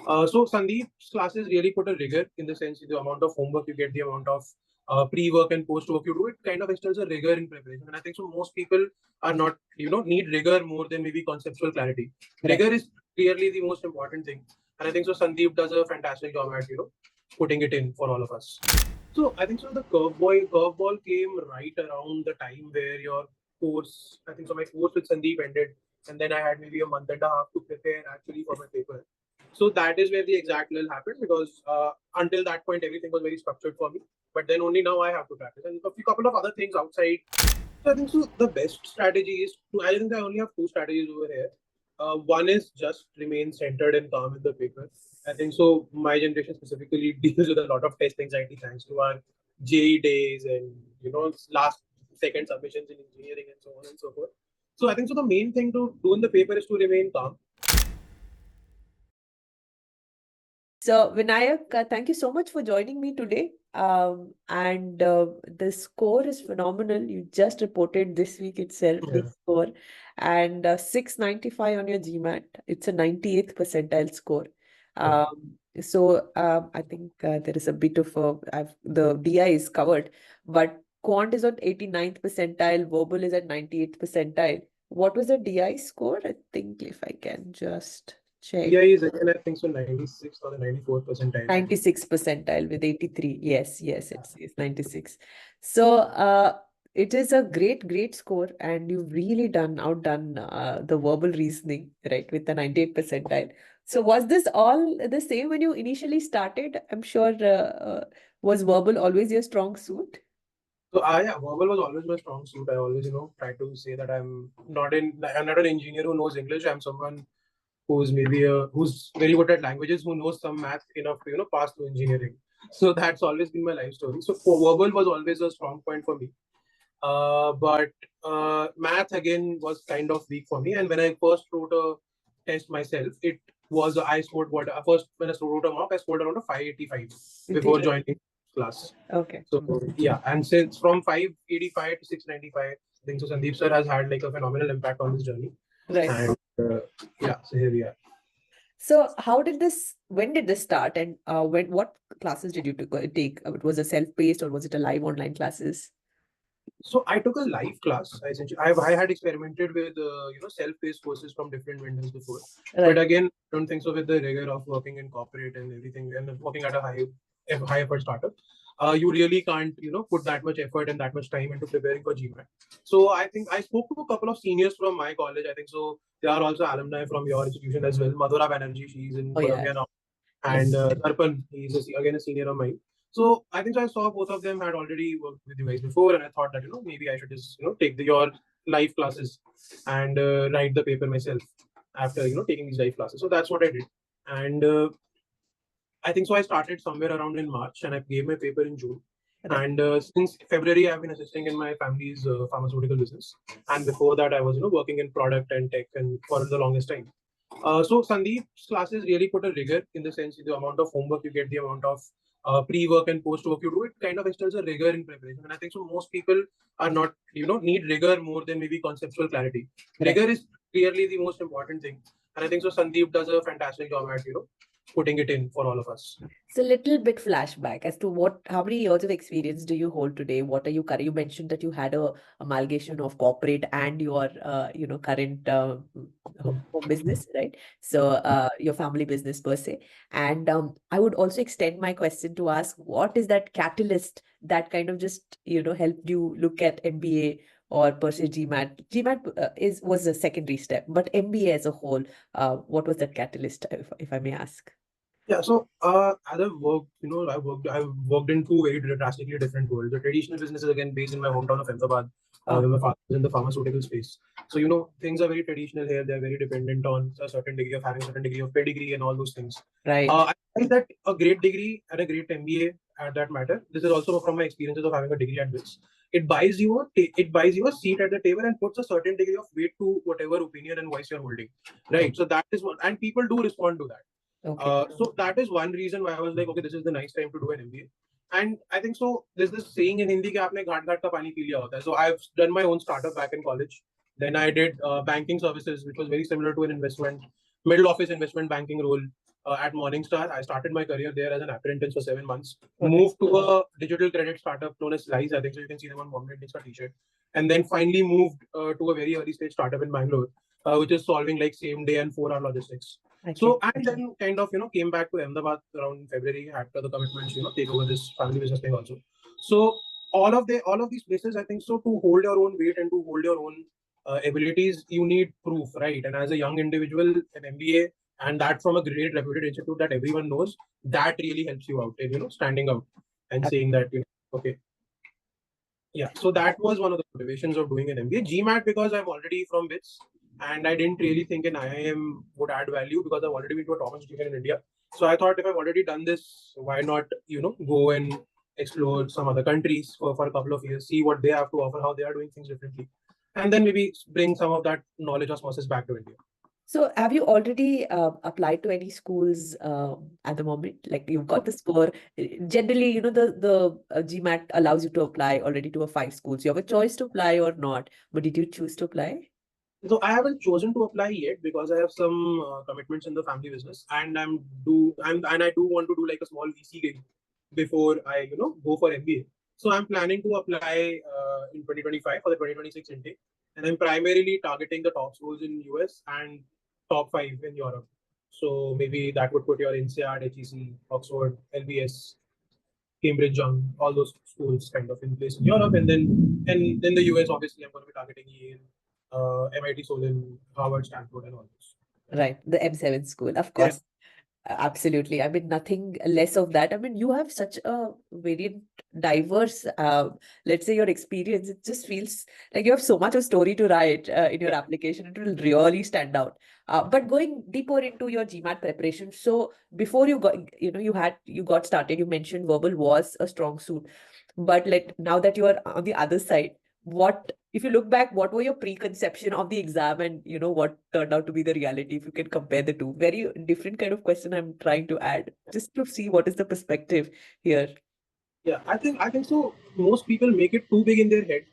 So Sandeep's classes really put a rigor in the sense the amount of homework you get, the amount of pre-work and post-work you do, it kind of instills a rigor in preparation. And I think so most people are not, need rigor more than maybe conceptual clarity. Right. Rigor is clearly the most important thing. And I think so Sandeep does a fantastic job at, putting it in for all of us. So I think so the curveball came right around the time where your course, I think so my course with Sandeep ended, and then I had maybe a month and a half to prepare actually for my paper. So that is where the exact lull happened, because until that point everything was very structured for me. But then only now I have to practice, and a few couple of other things outside. So I think so the best strategy is to, I think I only have two strategies over here. One is just remain centered and calm in the paper. I think so my generation specifically deals with a lot of test anxiety thanks to our JE days and last second submissions in engineering and so on and so forth. So I think so the main thing to do in the paper is to remain calm. So, Vinayak, thank you so much for joining me today. The score is phenomenal. You just reported this week itself, Yeah. the score, and 695 on your GMAT. It's a 98th percentile score. I think there is a bit of the DI is covered, but quant is on 89th percentile, verbal is at 98th percentile. What was the DI score? I think if I can just check. DI is again, I think so 96 or the 94th percentile. 96 percentile with 83. Yes, it's 96. So it is a great score, and you've really outdone the verbal reasoning, right, with the 98 percentile. So was this all the same when you initially started? I'm sure was verbal always your strong suit? So verbal was always my strong suit. I always, try to say that I'm not an engineer who knows English. I'm someone who's maybe who's very good at languages, who knows some math enough to pass to engineering. So that's always been my life story. So verbal was always a strong point for me. But math again was kind of weak for me. And when I first wrote a test myself, it was I scored what first when I wrote a mock, I scored around a 585 before joining class. Okay. So yeah, and since from 585 to 695, I think so Sandeep sir has had like a phenomenal impact on this journey. Right. And so here we are. So when did this start, and what classes did you take? Was it self-paced or was it a live online classes? So I took a live class. I had experimented with self-paced courses from different vendors before, but again, I don't think so with the rigor of working in corporate and everything and working at a high effort startup. You really can't put that much effort and that much time into preparing for GMAT. So I think I spoke to a couple of seniors from my college. I think so they are also alumni from your institution as well. Madhura Banerjee, she's in Columbia now, and Tarpan, he's again a senior of mine. So I think I saw both of them had already worked with you guys before, and I thought that maybe I should just take your live classes and write the paper myself after taking these live classes. So that's what I did, and I think so I started somewhere around in March, and I gave my paper in June. And since February, I've been assisting in my family's pharmaceutical business, and before that, I was working in product and tech, and for the longest time. So Sandeep's classes really put a rigor in the sense the amount of homework you get, the amount of pre-work and post-work you do, it kind of instills a rigor in preparation. And I think so most people are not, need rigor more than maybe conceptual clarity. Rigor is clearly the most important thing. And I think so Sandeep does a fantastic job at, putting it in for all of us. So a little bit flashback as to how many years of experience do you hold today? What are you current? You mentioned that you had a amalgamation of corporate and your current home business, right? So your family business per se. And I would also extend my question to ask, what is that catalyst that kind of just helped you look at MBA or per se GMAT? GMAT was a secondary step, but MBA as a whole, what was that catalyst, if I may ask? Yeah, so as I've worked, I've worked in two very drastically different worlds. The traditional business is again based in my hometown of Ahmedabad, where my father is in the pharmaceutical space. So things are very traditional here. They're very dependent on a certain degree of having a certain degree of pedigree and all those things. Right. I think that a great degree and a great MBA at that matter. This is also from my experiences of having a degree at this. It buys you a seat at the table and puts a certain degree of weight to whatever opinion and voice you're holding. Right. So that is what, and people do respond to that. Okay. So that is one reason why I was like, okay, this is the nice time to do an MBA. And I think so. There's this saying in Hindi, कि आपने घाट घाट का पानी P लिया होता है. So I've done my own startup back in college. Then I did banking services, which was very similar to an middle office investment banking role. at Morningstar. I started my career there as an apprentice for 7 months. Okay. Moved to a digital credit startup known as Slice. I think so. You can see them on Bombay Indians t-shirt. And then finally moved to a very early stage startup in Bangalore, which is solving like same day and 4 hour logistics. Okay. So and then kind of came back to Ahmedabad around February after the commitments take over this family business thing also. So all of these places I think so to hold your own weight and to hold your own abilities you need proof, right? And as a young individual, an MBA and that from a great reputed institute that everyone knows, that really helps you out in standing out and saying that okay. Yeah, so that was one of the motivations of doing an MBA. GMAT because I'm already from BITS and I didn't really think an IIM would add value because I've already been to a top institution in India. So I thought if I've already done this, why not, go and explore some other countries for a couple of years, see what they have to offer, how they are doing things differently, and then maybe bring some of that knowledge osmosis back to India. So have you already applied to any schools at the moment? Like you've got the score. Generally, the GMAT allows you to apply already to a 5 schools. You have a choice to apply or not, but did you choose to apply? So I haven't chosen to apply yet because I have some commitments in the family business, and I do want to do like a small VC gig before I go for MBA. So I'm planning to apply in 2025 for the 2026 intake, and I'm primarily targeting the top schools in US and top 5 in Europe. So maybe that would put your INSEAD, HEC, Oxford, LBS, Cambridge Young, all those schools kind of in place in Europe, and then in the US, obviously, I'm going to be targeting Yale, MIT Solon, Harvard, Stanford, and all those. Right, the M7 school, of Yeah. course. Absolutely. I mean, nothing less of that. I mean, you have such a very diverse, let's say, your experience. It just feels like you have so much of story to write in your application. It will really stand out. But going deeper into your GMAT preparation, so before you got, you got started, you mentioned verbal was a strong suit. But now that you are on the other side, what if you look back, what were your preconception of the exam and what turned out to be the reality? If you can compare the two, very different kind of question I'm trying to add, just to see what is the perspective here. Yeah, I think so. Most people make it too big in their head.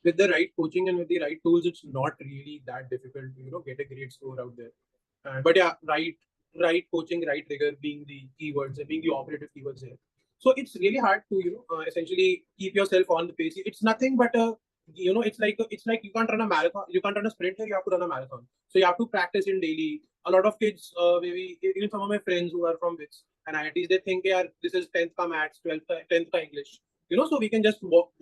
With the right coaching and with the right tools, it's not really that difficult to get a great score out there. But yeah, right coaching, right rigor being the keywords and being the operative keywords here. So it's really hard to essentially keep yourself on the pace. It's nothing but a it's like you can't run a marathon, you can't run a sprint here, you have to run a marathon. So you have to practice in daily. A lot of kids, maybe even some of my friends who are from BITS and IITs, they think, yeah, this is 10th ka maths, 12th ka, 10th ka English. So we can just walk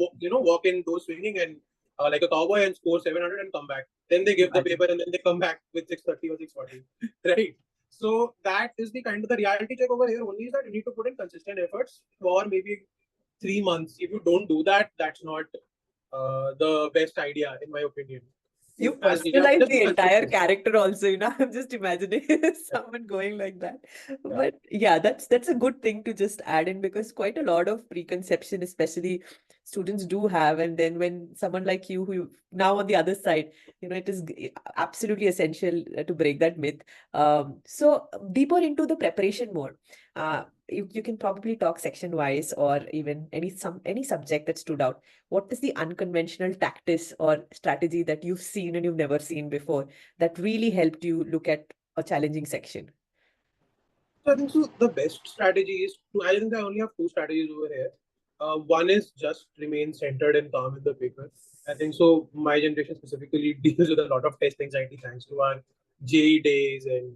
in doors swinging and like a cowboy and score 700 and come back. Then they give the paper and then they come back with 630 or 640, right? So that is the kind of the reality check over here. Only is that you need to put in consistent efforts for maybe 3 months. If you don't do that, that's not the best idea, in my opinion. You As personalize just the entire consistent. character also, I'm just imagining someone going like that. Yeah. But yeah, that's a good thing to just add in, because quite a lot of preconception, especially students do have. And then when someone like you, who now on the other side, it is absolutely essential to break that myth. So deeper into the preparation more, you can probably talk section wise, or even any subject that stood out. What is the unconventional tactics or strategy that you've seen and you've never seen before that really helped you look at a challenging section? So I think so. The best strategy is to. I think I only have two strategies over here. One is just remain centered and calm in the paper. I think so. My generation specifically deals with a lot of test anxiety thanks to our JE days and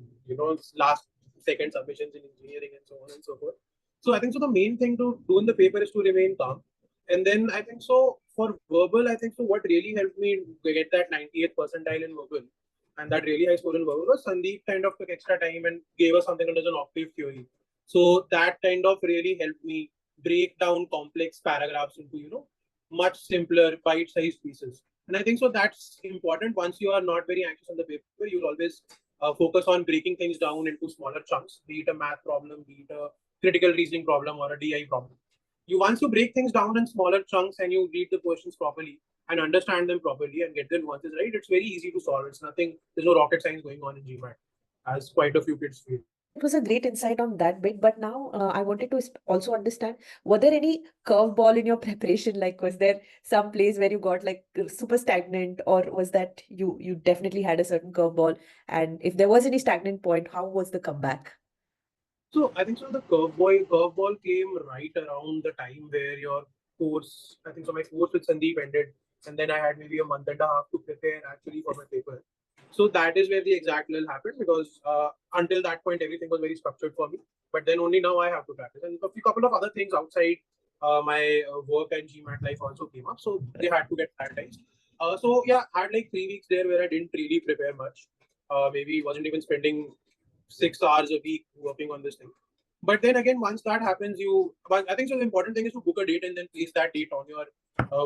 last second submissions in engineering and so on and so forth. So I think so. The main thing to do in the paper is to remain calm. And then I think so for verbal, I think so. What really helped me get that 98th percentile in verbal and that really high score in verbal was Sandeep kind of took extra time and gave us something known as an octave theory. So that kind of really helped me break down complex paragraphs into, much simpler bite-sized pieces. And I think so that's important. Once you are not very anxious on the paper, you'll always focus on breaking things down into smaller chunks, be it a math problem, be it a critical reasoning problem or a DI problem. Once you break things down in smaller chunks and you read the questions properly, and understand them properly and get the nuances right, it's very easy to solve. It's nothing, there's no rocket science going on in GMAT, as quite a few kids feel. It was a great insight on that bit, but now I wanted to also understand, were there any curveball in your preparation? Like, was there some place where you got like super stagnant, or was that you definitely had a certain curveball? And if there was any stagnant point, how was the comeback? So I think so. The curveball came right around the time where your course. I think so. My course with Sandeep ended, and then I had maybe a month and a half to prepare actually for my paper. So that is where the exact lull happened because until that point everything was very structured for me. But then only now I have to practice, and a few couple of other things outside my work and GMAT life also came up, so they had to get prioritized. So yeah, I had like 3 weeks there where I didn't really prepare much. Maybe wasn't even spending 6 hours a week working on this thing. But then again, once that happens, I think so. The important thing is to book a date and then place that date on your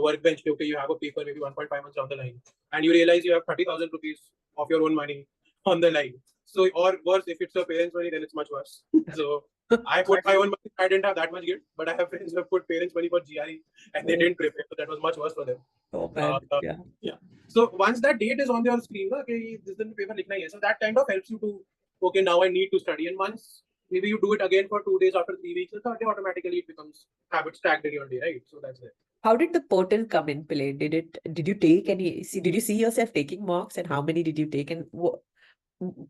workbench. Okay, you have a paper maybe 1.5 months down the line, and you realize you have 30,000 rupees of your own money on the line. So, or worse, if it's your parents' money, then it's much worse. So, I put my own money. I didn't have that much guilt, but I have friends who have put parents' money for GRE and they didn't prepare. So that was much worse for them. Oh man, yeah. Yeah. So once that date is on your screen, okay, this is the paper likhna hai. So that kind of helps you to, okay, now I need to study. And once maybe you do it again for 2 days after 3 weeks, the third day automatically it becomes habit stacked in your day, right? So that's it. How did the portal come in play? Did you take any, did you see yourself taking mocks, and how many did you take? And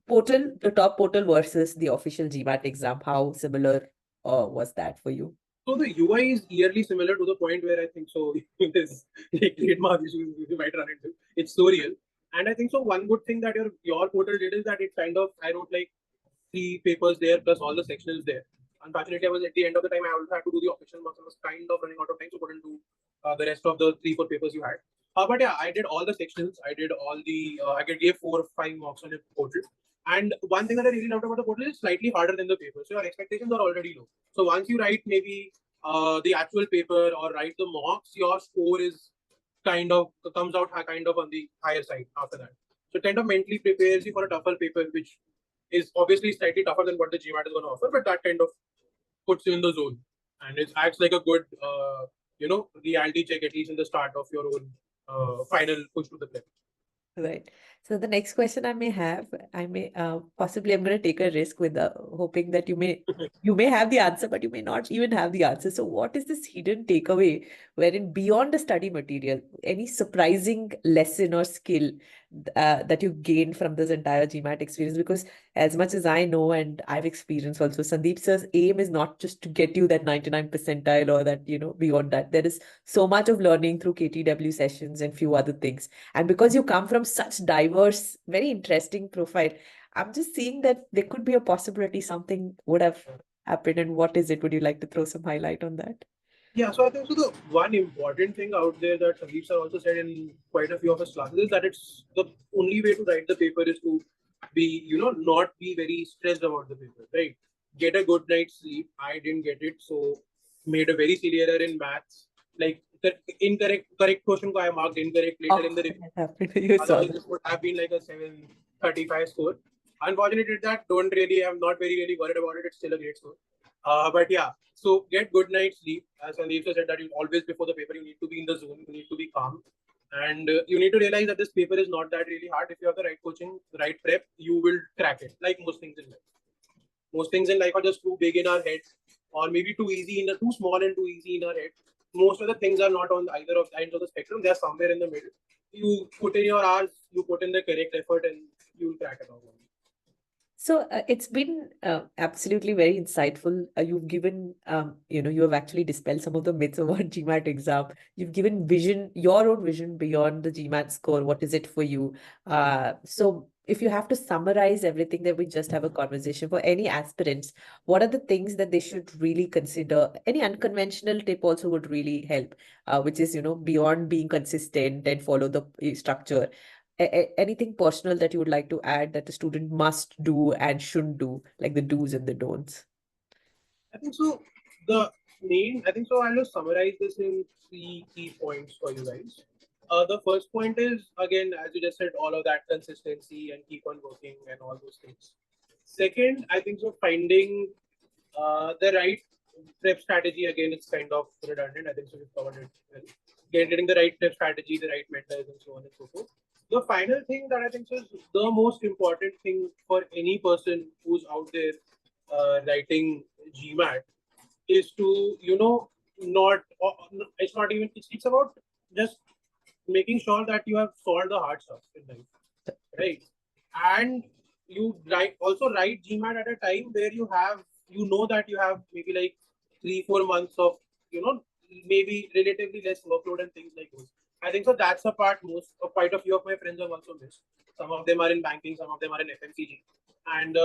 portal, the top portal versus the official GMAT exam, how similar was that for you? So the UI is eerily similar to the point where I think so there's like trademark issues you might run into. It's so real. And I think so one good thing that your portal did is that it kind of I wrote like 3 papers there plus all the sectionals there. Unfortunately, I was at the end of the time. I also had to do the official marks. I was kind of running out of time, so couldn't do the rest of the 3-4 papers you had. But yeah, I did all the sectionals. I did all the. I gave 4 or 5 marks on the portal. And one thing that I really loved about the portal is slightly harder than the paper. So your expectations are already low. So once you write maybe the actual paper or write the mocks, your score is kind of comes out kind of on the higher side after that. So it kind of mentally prepares you for a tougher paper, which is obviously slightly tougher than what the GMAT is going to offer, but that kind of puts you in the zone, and it acts like a good, reality check at least in the start of your own final push to the prep. Right. So the next question I may have, I may possibly I'm going to take a risk with hoping that you may have the answer, but you may not even have the answer. So what is this hidden takeaway wherein beyond the study material, any surprising lesson or skill that you gained from this entire GMAT experience? Because as much as I know and I've experienced also, Sandeep sir's aim is not just to get you that 99th percentile or that, beyond that. There is so much of learning through KTW sessions and few other things. And because you come from such diverse, very interesting profile, I'm just seeing that there could be a possibility something would have happened. And what is it? Would you like to throw some highlight on that? Yeah, so I think so. The one important thing out there that Sandeep sir also said in quite a few of his classes is that it's the only way to write the paper is to be, not be very stressed about the paper, right? Get a good night's sleep. I didn't get it, so made a very silly error in maths. Like the correct question I marked incorrect later in the review. That happened. You saw Otherwise, this would have been like a 735 score. Unfortunately, that don't really. I'm not very really worried about it. It's still a great score. But yeah, so get good night's sleep. As Sandeep said that you always before the paper you need to be in the zone. You need to be calm, and you need to realize that this paper is not that really hard. If you have the right coaching, the right prep, you will crack it. Like most things in life. Most things in life are just too big in our heads, or maybe too small and too easy in our head. Most of the things are not on either of the ends of the spectrum. They are somewhere in the middle. You put in your hours, you put in the correct effort, and you will crack it out. So it's been absolutely very insightful. You've given, you have actually dispelled some of the myths about GMAT exam. You've given vision, your own vision beyond the GMAT score. What is it for you? So if you have to summarize everything that we just have a conversation for any aspirants, what are the things that they should really consider? Any unconventional tip also would really help, which is, beyond being consistent and follow the structure. Anything personal that you would like to add that the student must do and shouldn't do, like the do's and the don'ts? I think so. I think so. I'll just summarize this in 3 key points for you guys. The first point is, again, as you just said, all of that consistency and keep on working and all those things. Second, I think so, finding the right prep strategy, again, it's kind of redundant. I think so, we've covered it well. Getting the right prep strategy, the right mentors, and so on and so forth. The final thing that I think is the most important thing for any person who's out there writing GMAT is to, it's not even, it's about just making sure that you have solved the hard stuff in life, right? And you also write GMAT at a time where you have you know that you have maybe like 3-4 months of, maybe relatively less workload and things like those. I think so that's the part quite a few of my friends have also missed. Some of them are in banking, some of them are in FMCG. And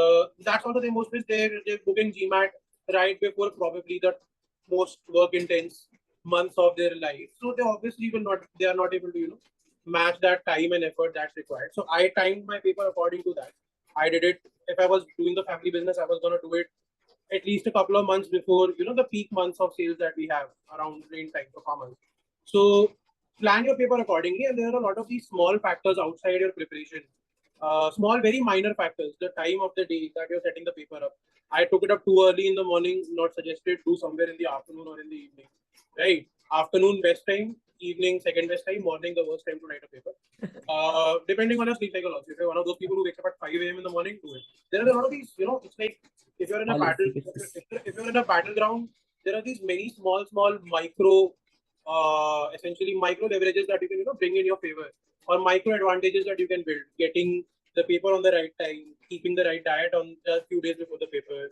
that's also the most miss. They're booking GMAT right before probably the most work intense months of their life. So they are not able to, match that time and effort that's required. So I timed my paper according to that. I did it. If I was doing the family business, I was gonna do it at least a couple of months before, the peak months of sales that we have around rain time for farmers. So plan your paper accordingly, and there are a lot of these small factors outside your preparation. Small, very minor factors. The time of the day that you're setting the paper up. I took it up too early in the morning. Not suggested. Do somewhere in the afternoon or in the evening. Right? Afternoon best time. Evening second best time. Morning the worst time to write a paper. Depending on your sleep cycle also. If you're one of those people who wakes up at 5 a.m. in the morning, do it. There are a lot of these. It's like if you're in a battle, if you're in a battleground, there are these many small micro, essentially micro leverages that you can bring in your favor, or micro advantages that you can build. Getting the paper on the right time, keeping the right diet on a few days before the paper,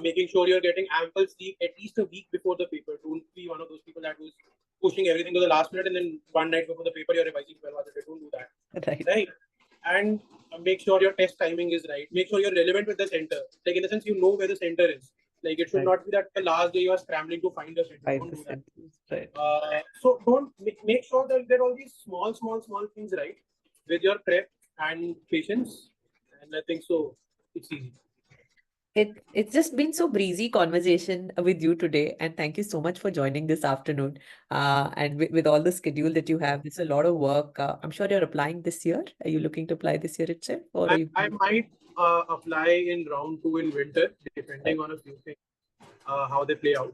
making sure you're getting ample sleep at least a week before the paper. Don't be one of those people that was pushing everything to the last minute and then one night before the paper you're revising 12 hours a day. Don't do that. Right. And make sure your test timing is right. Make sure you're relevant with the center. Like in the sense, where the center is. Like it should not be that the last day you are scrambling to find the center. Don't do that. Right. So don't make sure that there are all these small things right with your prep and patience. And I think so. It's easy. It's just been so breezy conversation with you today, and thank you so much for joining this afternoon. And with all the schedule that you have, it's a lot of work. I'm sure you're applying this year. Are you looking to apply this year itself, or are you? I might apply in round 2 in winter, depending on a few things, how they play out.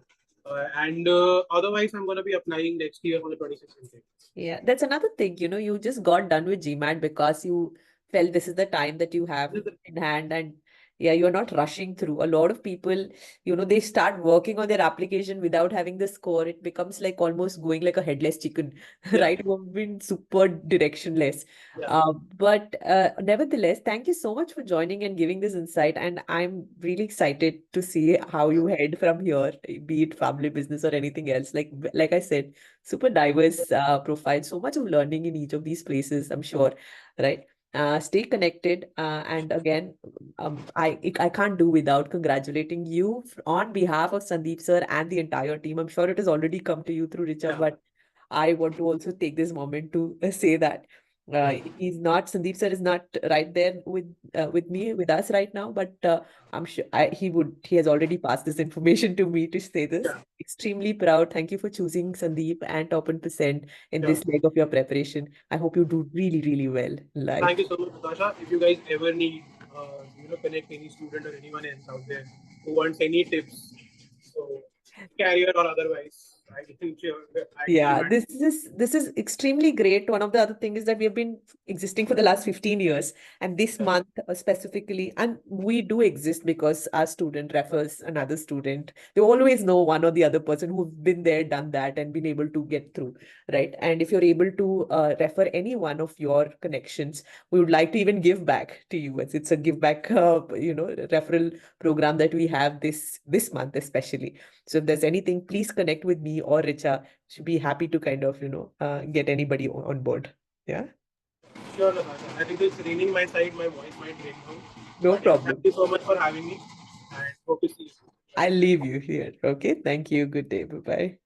And otherwise, I'm going to be applying next year for the 26th. Yeah, that's another thing. You just got done with GMAT because you felt this is the time that you have in hand, and yeah, you're not rushing through. A lot of people, they start working on their application without having the score. It becomes like almost going like a headless chicken, right? We've been super directionless. But nevertheless, thank you so much for joining and giving this insight. And I'm really excited to see how you head from here, be it family business or anything else. Like I said, super diverse profile, so much of learning in each of these places, I'm sure, right? Stay connected. And again, I can't do without congratulating you on behalf of Sandeep sir and the entire team. I'm sure it has already come to you through Richa, but I want to also take this moment to say that Sandeep sir is not right there with me, with us right now, but I'm sure he has already passed this information to me to say this. Extremely proud. Thank you for choosing Sandeep and Top 1% in this leg of your preparation. I hope you do really, really well in life. Thank you so much, Natasha. If you guys ever need, connect any student or anyone else out there who wants any tips, so career or otherwise, Yeah, this is extremely great. One of the other things is that we have been existing for the last 15 years, and this month specifically, and we do exist because our student refers another student. They always know one or the other person who's been there, done that, and been able to get through, right? And if you're able to refer any one of your connections, we would like to even give back to you. It's a give back, referral program that we have this month especially. So if there's anything, please connect with me or Richa. Should be happy to kind of, get anybody on board. Yeah. Sure, Natasha. I think it's raining my side. My voice might break down. No problem. Thank you so much for having me, and hope to see you. I'll leave you here. Okay. Thank you. Good day. Bye-bye.